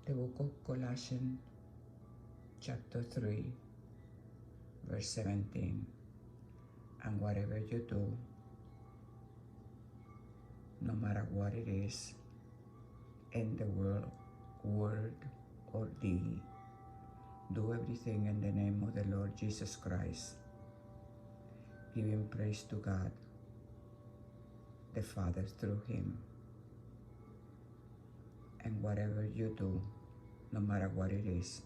the book of Colossians, chapter 3, verse 17. And whatever you do, no matter what it is, in the world, word, or deed, do everything in the name of the Lord Jesus Christ, giving praise to God, the Father, through him. And whatever you do, no matter what it is,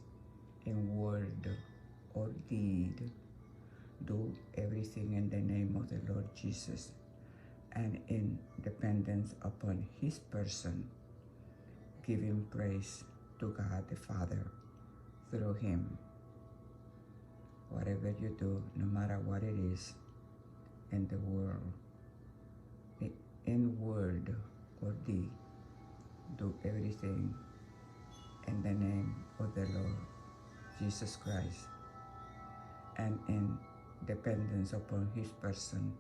in word or deed, do everything in the name of the Lord Jesus and in dependence upon his person, giving praise to God the Father through him. Whatever you do, no matter what it is, in the world, in word or deed, do everything in the name of the Lord Jesus Christ and in dependence upon his person,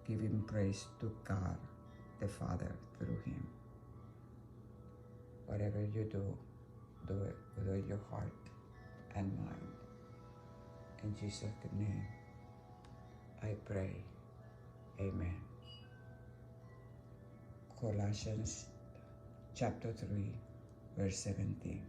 giving praise to God the Father through him. Whatever you do it with all your heart and mind. In Jesus' name, I pray. Amen. Colossians chapter 3, verse 17.